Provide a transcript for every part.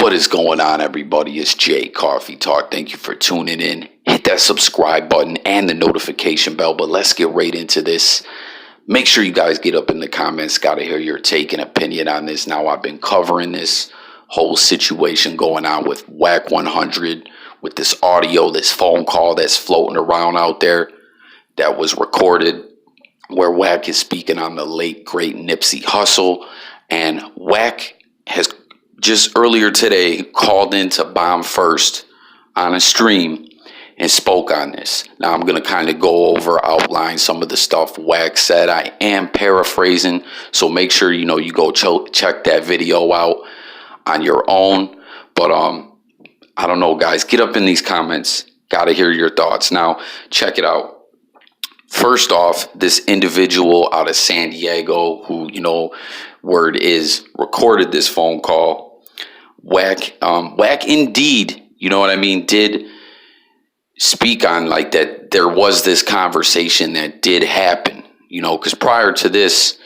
What is going on, everybody? It's Jay Coffee Talk. Thank you for tuning in. Hit that subscribe button and the notification bell, but let's get right into this. Make sure you guys get up in the comments. Got to hear your take and opinion on this. Now, I've been covering this whole situation going on with Wack 100, with this audio, this phone call that's floating around out there that was recorded, where Wack is speaking on the late, great Nipsey Hussle. And Wack has just earlier today called in to Bomb First on a stream and spoke on this. Now I'm going to kind of go over, outline some of the stuff Wack said. I am paraphrasing, so make sure you go check that video out on your own. But I don't know, guys, get up in these comments. Got to hear your thoughts. Now check it out. First off, this individual out of San Diego who, word is, recorded this phone call. Wack indeed, did speak on like that there was this conversation that did happen, because prior to this,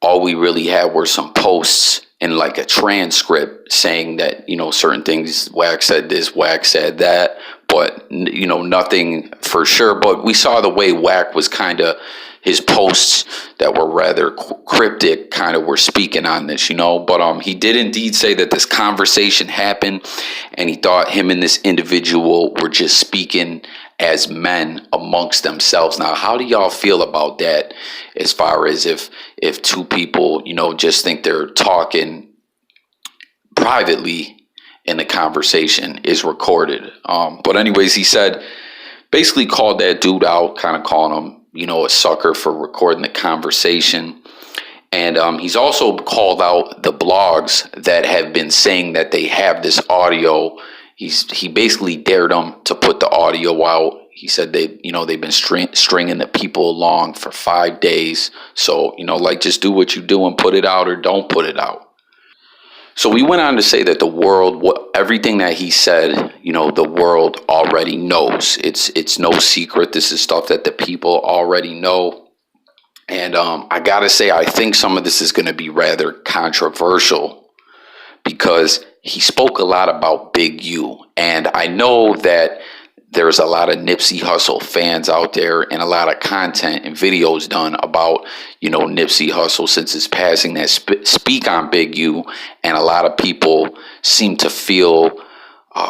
all we really had were some posts and like a transcript saying that, certain things, Wack said this, Wack said that, but, nothing for sure. But we saw the way Wack was kind of, his posts that were rather cryptic kind of were speaking on this, but he did indeed say that this conversation happened and he thought him and this individual were just speaking as men amongst themselves. Now, how do y'all feel about that, as far as if two people, just think they're talking privately and the conversation is recorded? But anyways, he said, basically called that dude out, kind of calling him, a sucker for recording the conversation. And he's also called out the blogs that have been saying that they have this audio. He basically dared them to put the audio out. He said they've been stringing the people along for 5 days. So, just do what you do and put it out, or don't put it out. So we went on to say that the world, everything that he said, the world already knows. It's no secret. This is stuff that the people already know. And I got to say, I think some of this is going to be rather controversial, because he spoke a lot about Big U. And I know that there's a lot of Nipsey Hussle fans out there and a lot of content and videos done about, Nipsey Hussle since his passing that speak on Big U. And a lot of people seem to feel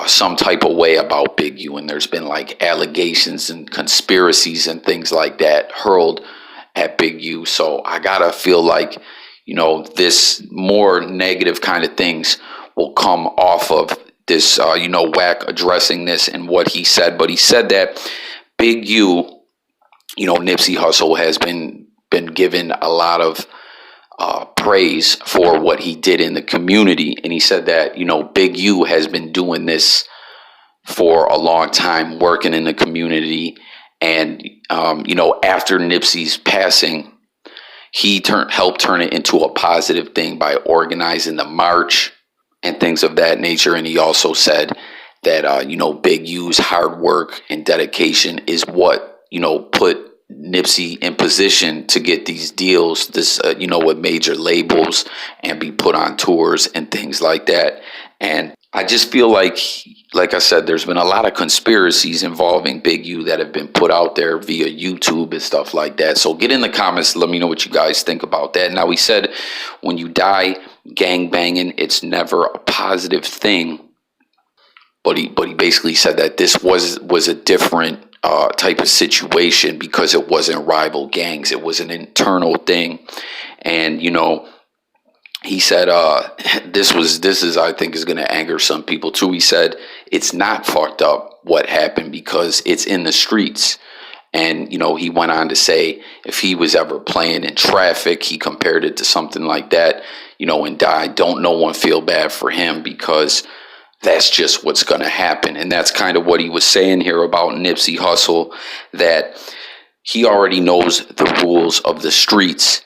some type of way about Big U. And there's been like allegations and conspiracies and things like that hurled at Big U. So I gotta feel like, this more negative kind of things will come off of this, Wack addressing this and what he said. But he said that Big U, Nipsey Hussle has been given a lot of praise for what he did in the community. And he said that, Big U has been doing this for a long time, working in the community. And, after Nipsey's passing, he helped turn it into a positive thing by organizing the march and things of that nature. And he also said that, Big U's hard work and dedication is what, put Nipsey in position to get these deals, with major labels and be put on tours and things like that. And I just feel like I said, there's been a lot of conspiracies involving Big U that have been put out there via YouTube and stuff like that. So get in the comments. Let me know what you guys think about that. Now, he said, when you die gang banging, it's never a positive thing. But he basically said that this was a different type of situation, because it wasn't rival gangs. It was an internal thing. And, he said, this is, I think, is going to anger some people too. He said, it's not fucked up what happened, because it's in the streets. And, he went on to say, if he was ever playing in traffic, he compared it to something like that, and died, don't no one feel bad for him, because that's just what's going to happen. And that's kind of what he was saying here about Nipsey Hussle, that he already knows the rules of the streets.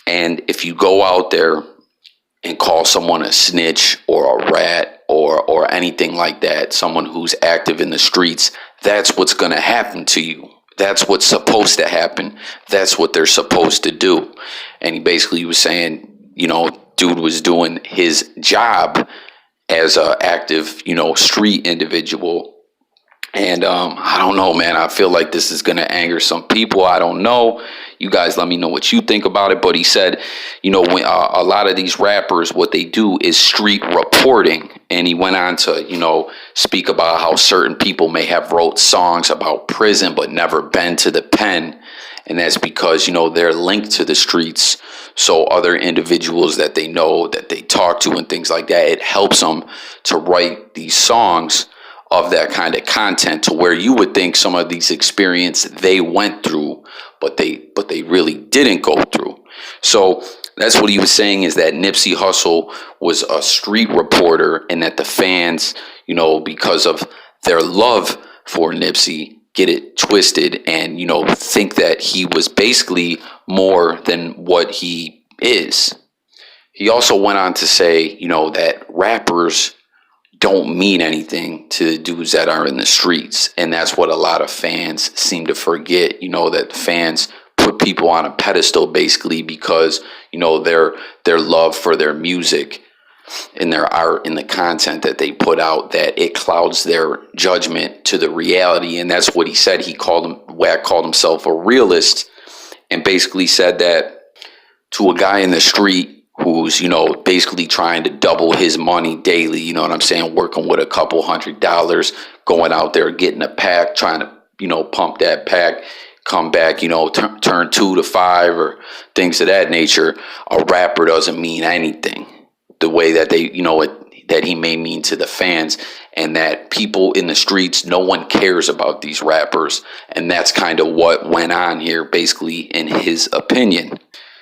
And if you go out there and call someone a snitch or a rat or anything like that, someone who's active in the streets, that's what's going to happen to you. That's what's supposed to happen. That's what they're supposed to do. And he basically was saying, dude was doing his job as a active, street individual. And I don't know, man. I feel like this is going to anger some people. I don't know. You guys let me know what you think about it. But he said, when a lot of these rappers, what they do is street reporting. And he went on to, speak about how certain people may have wrote songs about prison but never been to the pen. And that's because, they're linked to the streets. So other individuals that they know, that they talk to and things like that, it helps them to write these songs of that kind of content, to where you would think some of these experiences they went through, but they really didn't go through. So that's what he was saying, is that Nipsey Hussle was a street reporter, and that the fans, because of their love for Nipsey, get it twisted and, think that he was basically more than what he is. He also went on to say, that rappers don't mean anything to the dudes that are in the streets. And that's what a lot of fans seem to forget, that fans put people on a pedestal basically because, their love for their music and their art and the content that they put out, that it clouds their judgment to the reality. And that's what he said. Wack called himself a realist, and basically said that to a guy in the street who's, basically trying to double his money daily, you know what I'm saying, working with a couple $100, going out there, getting a pack, trying to, pump that pack, come back, turn 2 to 5 or things of that nature. A rapper doesn't mean anything the way that they, that he may mean to the fans, and that people in the streets, no one cares about these rappers. And that's kind of what went on here, basically, in his opinion.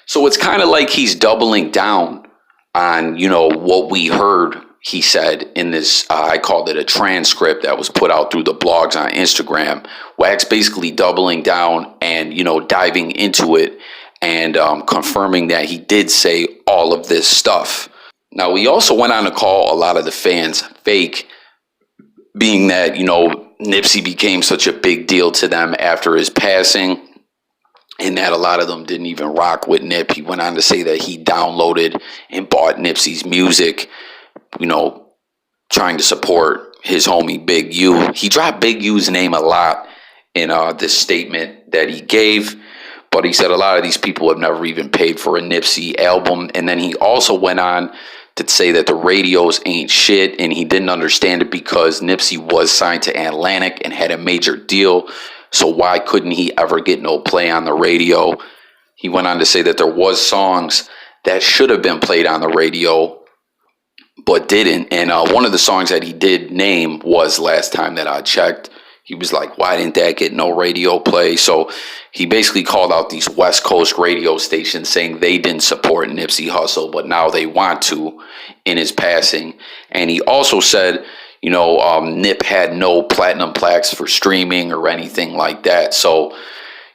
So it's kind of like he's doubling down on, what we heard he said in this, I called it a transcript that was put out through the blogs on Instagram. Wack's basically doubling down and, diving into it and confirming that he did say all of this stuff. Now, we also went on to call a lot of the fans fake, being that, Nipsey became such a big deal to them after his passing, and that a lot of them didn't even rock with Nip. He went on to say that he downloaded and bought Nipsey's music, trying to support his homie Big U. He dropped Big U's name a lot in this statement that he gave, but he said a lot of these people have never even paid for a Nipsey album. And then he also went on to say that the radios ain't shit, and he didn't understand it because Nipsey was signed to Atlantic and had a major deal. So why couldn't he ever get no play on the radio? He went on to say that there was songs that should have been played on the radio, but didn't. And one of the songs that he did name was Last Time That I Checked. He was like, why didn't that get no radio play? So he basically called out these West Coast radio stations saying they didn't support Nipsey Hussle, but now they want to in his passing. And he also said, Nip had no platinum plaques for streaming or anything like that. So,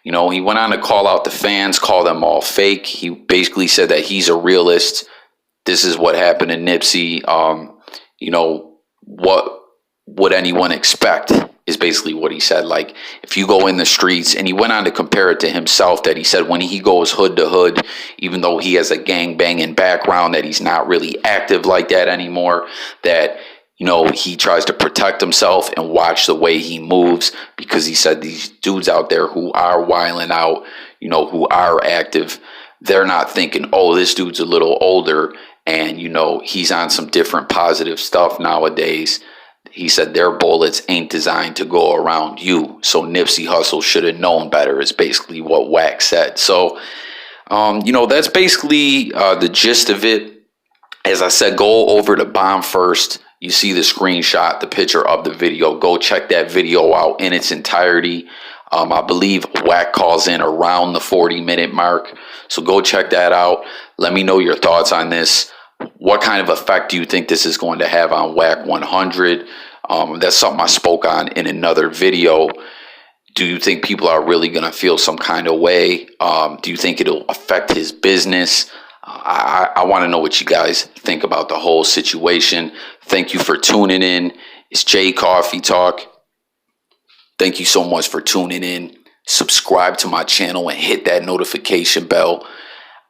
he went on to call out the fans, call them all fake. He basically said that he's a realist. This is what happened to Nipsey. What would anyone expect is basically what he said. Like, if you go in the streets, and he went on to compare it to himself, that he said when he goes hood to hood, even though he has a gang banging background, that he's not really active like that anymore, that he tries to protect himself and watch the way he moves, because he said these dudes out there who are wilding out, who are active, they're not thinking, oh, this dude's a little older and, he's on some different positive stuff nowadays. He said their bullets ain't designed to go around you. So Nipsey Hussle should have known better, is basically what Wack said. So, that's basically the gist of it. As I said, go over to Bomb First. You see the screenshot, the picture of the video. Go check that video out in its entirety. I believe Wack calls in around the 40-minute mark. So go check that out. Let me know your thoughts on this. What kind of effect do you think this is going to have on Wack 100? That's something I spoke on in another video. Do you think people are really going to feel some kind of way? Do you think it'll affect his business? I want to know what you guys think about the whole situation. Thank you for tuning in. It's Jay Coffee Talk. Thank you so much for tuning in. Subscribe to my channel and hit that notification bell.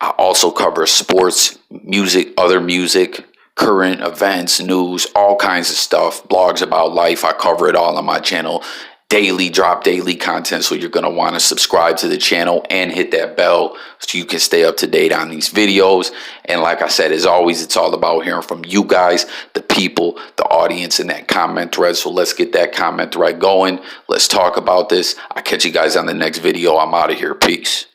I also cover sports, music, other music, current events, news, all kinds of stuff, blogs about life. I cover it all on my channel. Daily, drop daily content, so you're going to want to subscribe to the channel and hit that bell so you can stay up to date on these videos. And like I said, as always, it's all about hearing from you guys, the people, the audience in that comment thread. So let's get that comment thread going. Let's talk about this. I'll catch you guys on the next video. I'm out of here. Peace.